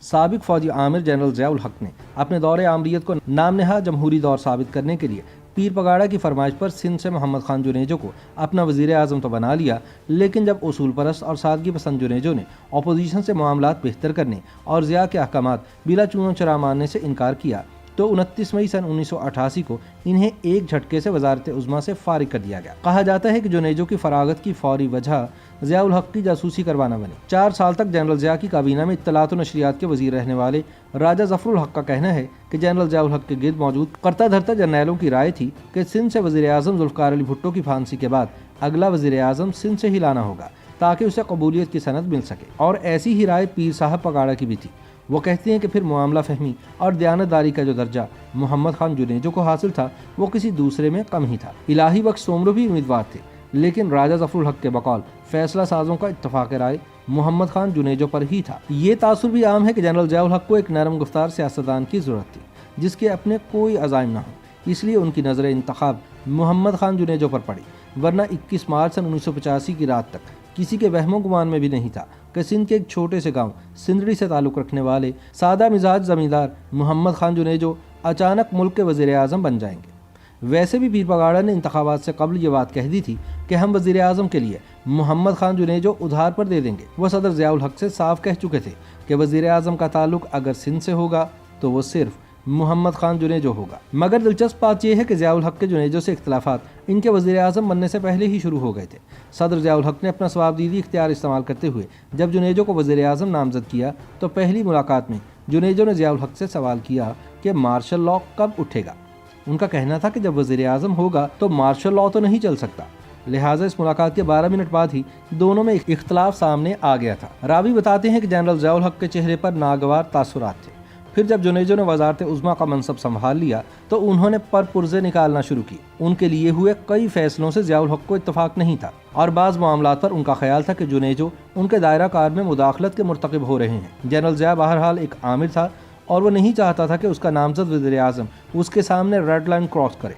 साबिक फौजी आमिर जनरल ज़ियाउल हक ने अपने दौरे आमरीत को नाम नहाद जमहूरी दौर साबित करने के लिए पीर पगाड़ा की फरमाइश पर सिंध से मोहम्मद खान जुनेजो को अपना वज़ीर आज़म तो बना लिया, लेकिन जब उसूल परस्त और सादगी पसंद जुनेजो ने अपोजिशन से मामलात बेहतर करने और ज़िया के अहकामात बिला चूनो चरा मानने से इनकार किया तो 29 मई सन 1988 को इन्हें एक झटके से वजारत उज़्मा से फारिग कर दिया गया। कहा जाता है कि जुनेजो की फरागत की फौरी वजह ज़ियाउल हक की जासूसी करवाना बनी। 4 साल तक जनरल ज़िया की काबीना में इत्तलात व नशरियात के वजीर रहने वाले राजा ज़फ़रुल हक का कहना है कि जनरल ज़ियाउल हक के गिर्द मौजूद करता धरता जर्नैलों की राय थी कि सिंध से वज़ीर आज़म ज़ुल्फ़िकार अली भुट्टो की फांसी के बाद अगला वज़ीर आज़म सिंध से ही लाना होगा ताकि उसे कबूलियत की सनद मिल सके, और ऐसी ही राय पीर साहब पगाड़ा की भी थी। वो कहते हैं कि फिर मामला फहमी और दयानतदारी का जो दर्जा मोहम्मद खान जुनेजो को हासिल था वो किसी दूसरे में कम ही था। इलाही बख्श सोमरो भी उम्मीदवार थे, लेकिन राजा ज़फ़रुल हक के बकौल फैसला साजों का इत्तफाक राय मोहम्मद खान जुनेजो पर ही था। ये तासुर भी आम है कि जनरल ज़ियाउल हक को एक नरम गुफ्तार सियासतदान की ज़रूरत थी जिसके अपने कोई अज़ाइम न हो, इसलिए उनकी नज़र इंतखाब मोहम्मद खान जुनेजो पर पड़ी, वरना 21 मार्च सन 1985 की रात तक किसी के वहमो गुमान में भी नहीं था कि सिंध के एक छोटे से गांव सिंदड़ी से ताल्लुक़ रखने वाले सादा मिजाज ज़मींदार मोहम्मद खान जुनेजो अचानक मुल्क के वज़ीर आज़म बन जाएंगे। वैसे भी पीर पगाड़ा ने इंतखाबात से कबल ये बात कह दी थी कि हम वज़ीर आज़म के लिए मोहम्मद खान जुनेजो उधार पर दे देंगे। वह सदर ज़ियाउल हक से साफ कह चुके थे कि वज़ीर आज़म का ताल्लुक़ अगर सिंध से होगा तो वो सिर्फ मोहम्मद खान जुनेजो होगा। मगर दिलचस्प बात यह है कि ज़ियाउल हक के जुनेजो से इख्तिलाफात इनके वज़ीर आज़म बनने से पहले ही शुरू हो गए थे। सदर ज़ियाउल हक ने अपना सवाबदीदी इख्तियार इस्तेमाल करते हुए जब जुनेजो को वज़ीर आज़म नामज़द किया तो पहली मुलाकात में जुनेजो ने ज़ियाउल हक से सवाल किया कि मार्शल लॉ कब उठेगा। उनका कहना था कि जब वज़ीर आज़म होगा तो मार्शल लॉ तो नहीं चल सकता। लिहाजा इस मुलाकात के 12 मिनट बाद ही दोनों में इख्तलाफ सामने आ गया था। रावी बताते हैं कि जनरल ज़ियाउल हक के चेहरे पर नागवार तासुरात थे। फिर जब जुनेजो ने वजारत उज़्मा का मनसब संभाल लिया तो उन्होंने पर पुर्जे निकालना शुरू की। उनके लिए हुए कई फैसलों से ज़ियाउल हक को इत्तफाक नहीं था और बाज़ मामलात पर उनका ख्याल था कि जुनेजो उनके दायरा कार में मुदाखलत के मुर्तकिब हो रहे हैं। जनरल ज़िया बहरहाल एक आमिर था और वो नहीं चाहता था कि उसका नामज़द वज़ीर आज़म उसके सामने रेड लाइन क्रॉस करे,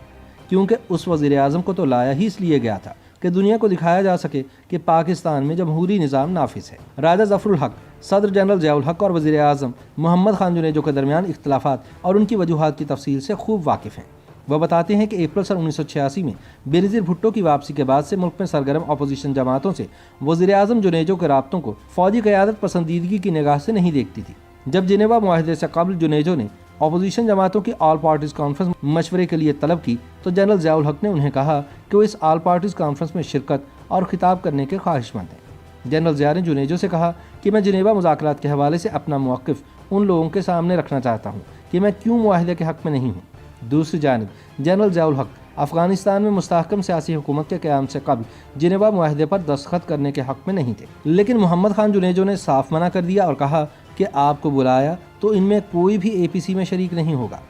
क्योंकि उस वज़ीर आज़म को तो लाया ही इसलिए गया था कि दुनिया को दिखाया जा सके कि पाकिस्तान में जमहूरी निज़ाम नाफिज है। राजा ज़फ़रुल हक, सदर जनरल ज़ियाउल हक और वज़ीर आज़म मोहम्मद खान जुनेजो के दरमियान इख्तिलाफात और उनकी वजूहात की तफसील से खूब वाकिफ़ हैं। वह बताते हैं कि अप्रैल सन 1986 में बेनज़ीर भुट्टो की वापसी के बाद से मुल्क में सरगर्म अपोजिशन जमातों से वज़ीर आज़म जुनेजो के राब्तों को फ़ौजी क़यादत पसंदीदगी की निगाह से नहीं देखती थी। जब जिनेवा मुआहदे से कबल जुनेजो ने अपोजिशन जमातों की ऑल पार्टीज़ कॉन्फ्रेंस मशवरे के लिए तलब की तो जनरल ज़ियाउल हक ने उन्हें कहा कि वो इस ऑल पार्टीज़ कॉन्फ्रेंस में शिरकत और खिताब करने के ख्वाहिशमंद हैं। जनरल ज़िया ने जुनेजो से कहा कि मैं जिनेवा मुज़ाकरात के हवाले से अपना मौक़िफ़ उन लोगों के सामने रखना चाहता हूँ कि मैं क्यों मुआहदे के हक़ में नहीं हूँ। दूसरी जानिब जनरल ज़ियाउल हक अफ़गानिस्तान में मुस्तहकम सियासी हुकूमत के क़याम से कबल जिनेवा मुआहदे पर दस्तखत करने के हक़ में नहीं थे, लेकिन मोहम्मद खान जुनेजो ने साफ मना कर दिया और कहा कि आपको बुलाया तो इनमें कोई भी APC में शरीक नहीं होगा।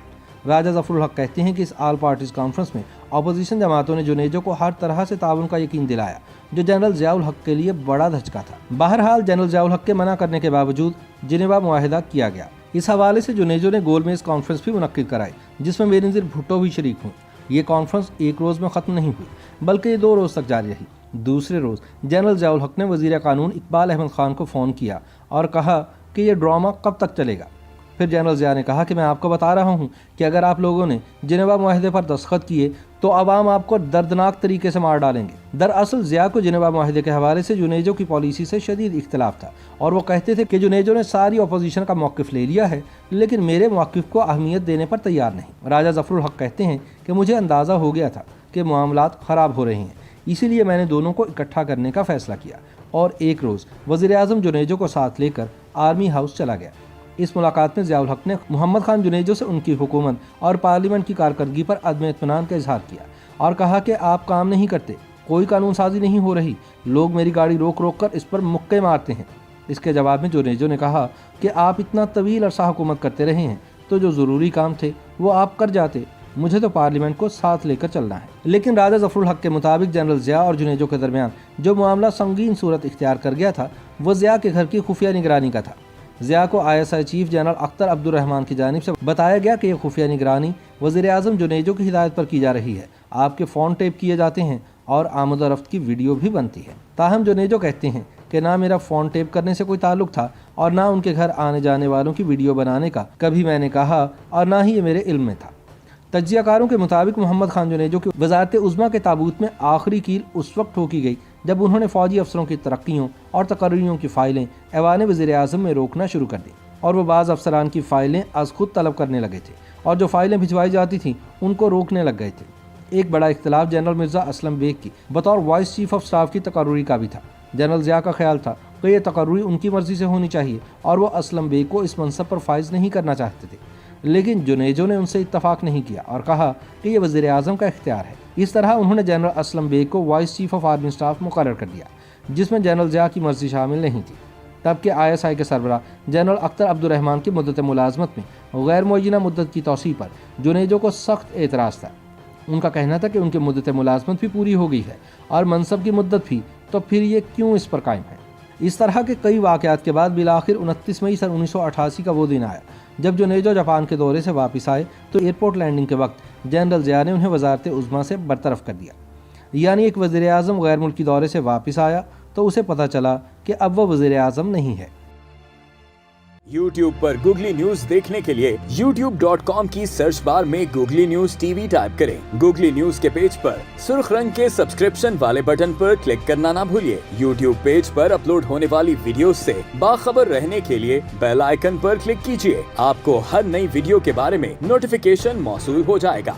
राजा ज़फ़रुल हक कहते हैं कि इस ऑल पार्टीज़ कॉन्फ्रेंस में अपोजिशन जमातों ने जुनेजो को हर तरह से ताउन का यकीन दिलाया, जो जनरल ज़ियाउल हक के लिए बड़ा धचका था। बहरहाल जनरल ज़ियाउल हक के मना करने के बावजूद जिनेवा मुआहदा किया गया। इस हवाले से जुनेजो ने गोलमेज़ कॉन्फ्रेंस भी मुनक्किद कराई जिसमें बेनज़ीर भुट्टो भी शरीक हुई। ये कॉन्फ्रेंस एक रोज़ में ख़त्म नहीं हुई बल्कि ये 2 रोज़ तक जारी रही। दूसरे रोज़ जनरल ज़ियाउल हक ने वज़ीर कानून इकबाल अहमद ख़ान को फ़ोन किया और कहा कि ये ड्रामा कब तक चलेगा। फिर जनरल ज़िया ने कहा कि मैं आपको बता रहा हूँ कि अगर आप लोगों ने जिनेवा मुआहदे पर दस्तखत किए तो अवाम आपको दर्दनाक तरीके से मार डालेंगे। दरअसल ज़िया को जिनेवा मुआहदे के हवाले से जुनेजो की पॉलिसी से शदीद इख्तिलाफ था और वो कहते थे कि जुनेजो ने सारी अपोजिशन का मौक़िफ़ ले लिया है लेकिन मेरे मौक़िफ़ को अहमियत देने पर तैयार नहीं। राजा ज़फ़रुल हक कहते हैं कि मुझे अंदाज़ा हो गया था कि मामलात ख़राब हो रहे हैं, इसीलिए मैंने दोनों को इकट्ठा करने का फ़ैसला किया और एक रोज़ वज़ीर आज़म जुनेजो को साथ लेकर आर्मी हाउस चला गया। इस मुलाकात में ज़ियाउल हक ने मोहम्मद खान जुनेजो से उनकी हुकूमत और पार्लियामेंट की कारकर्दगी पर अदम इत्मीनान का इजहार किया और कहा कि आप काम नहीं करते, कोई कानून साजी नहीं हो रही, लोग मेरी गाड़ी रोक रोक कर इस पर मुक्के मारते हैं। इसके जवाब में जुनेजो ने कहा कि आप इतना तवील अरसा हुकूमत करते रहे हैं तो जो ज़रूरी काम थे वो आप कर जाते, मुझे तो पार्लियामेंट को साथ लेकर चलना है। लेकिन राजा ज़फ़रुल हक के मुताबिक जनरल ज़िया और जुनेजो के दरमियान जो मामला संगीन सूरत इख्तियार कर गया था वो ज़िया के घर की खुफिया निगरानी का था। ज़िया को ISI chief general Akhtar Abdurrahman की जानिब से बताया गया कि यह खुफिया निगरानी वज़ीर आज़म जुनेजो की हिदायत पर की जा रही है, आपके फ़ोन टेप किए जाते हैं और आमद-ओ-रफ्त की वीडियो भी बनती है। ताहम जुनेजो कहते हैं कि ना मेरा फ़ोन टेप करने से कोई ताल्लुक़ था اور نہ ان کے گھر آنے جانے والوں کی ویڈیو بنانے کا کبھی میں نے کہا اور نہ ہی یہ میرے علم میں تھا۔ تجزیہ کاروں کے مطابق محمد خان جنیجو کی وزارت عظمیٰ کے تابوت میں آخری کیل اس وقت ٹھوکی گئی جب انہوں نے فوجی افسروں کی ترقیوں اور تقرریوں کی فائلیں ایوان وزیر اعظم میں روکنا شروع کر دی، اور وہ بعض افسران کی فائلیں از خود طلب کرنے لگے تھے اور جو فائلیں بھجوائی جاتی تھیں ان کو روکنے لگ گئے تھے۔ ایک بڑا اختلاف جنرل مرزا اسلم بیگ کی بطور وائس چیف آف سٹاف کی تقرری کا بھی تھا۔ جنرل ضیاء کا خیال تھا کہ یہ تقرری ان کی مرضی سے ہونی چاہیے اور وہ اسلم بیگ کو اس منصب پر فائز نہیں کرنا چاہتے تھے، لیکن جنیجو نے ان سے اتفاق نہیں کیا اور کہا کہ یہ وزیر اعظم کا اختیار ہے۔ اس طرح انہوں نے جنرل اسلم بیگ کو vice chief of army staff مقرر کر دیا، جس میں جنرل ضیاء کی مرضی شامل نہیں تھی۔ تب کہ ISI کے سربراہ جنرل اختر عبد الرحمان کی مدت ملازمت میں غیر معینہ مدت کی توسیع پر جنیجو کو سخت اعتراض تھا۔ ان کا کہنا تھا کہ ان کی مدت ملازمت بھی پوری ہو گئی ہے اور منصب کی مدت بھی، تو پھر یہ کیوں اس پر قائم ہے۔ اس طرح کے کئی واقعات کے بعد بالآخر 29 مئی سن 1988 کا وہ دن آیا جب جنیجو جاپان کے دورے سے واپس آئے تو ایئرپورٹ لینڈنگ کے وقت جنرل ضیاء نے انہیں وزارت عظمیٰ سے برطرف کر دیا۔ یعنی ایک وزیر اعظم غیر ملکی دورے سے واپس آیا تو اسے پتہ چلا کہ اب وہ وزیر اعظم نہیں ہے۔ YouTube پر گوگلی نیوز دیکھنے کے لیے youtube.com کی سرچ بار میں googly news T V type کریں۔ گوگلی نیوز کے پیج پر سرخ رنگ کے سبسکرپشن والے بٹن پر کلک کرنا نہ بھولیے۔ YouTube پیج پر اپلوڈ ہونے والی ویڈیوز سے باخبر رہنے کے لیے بیل آئیکن پر کلک کیجیے۔ آپ کو ہر نئی ویڈیو کے بارے میں نوٹیفیکیشن موصول ہو جائے گا۔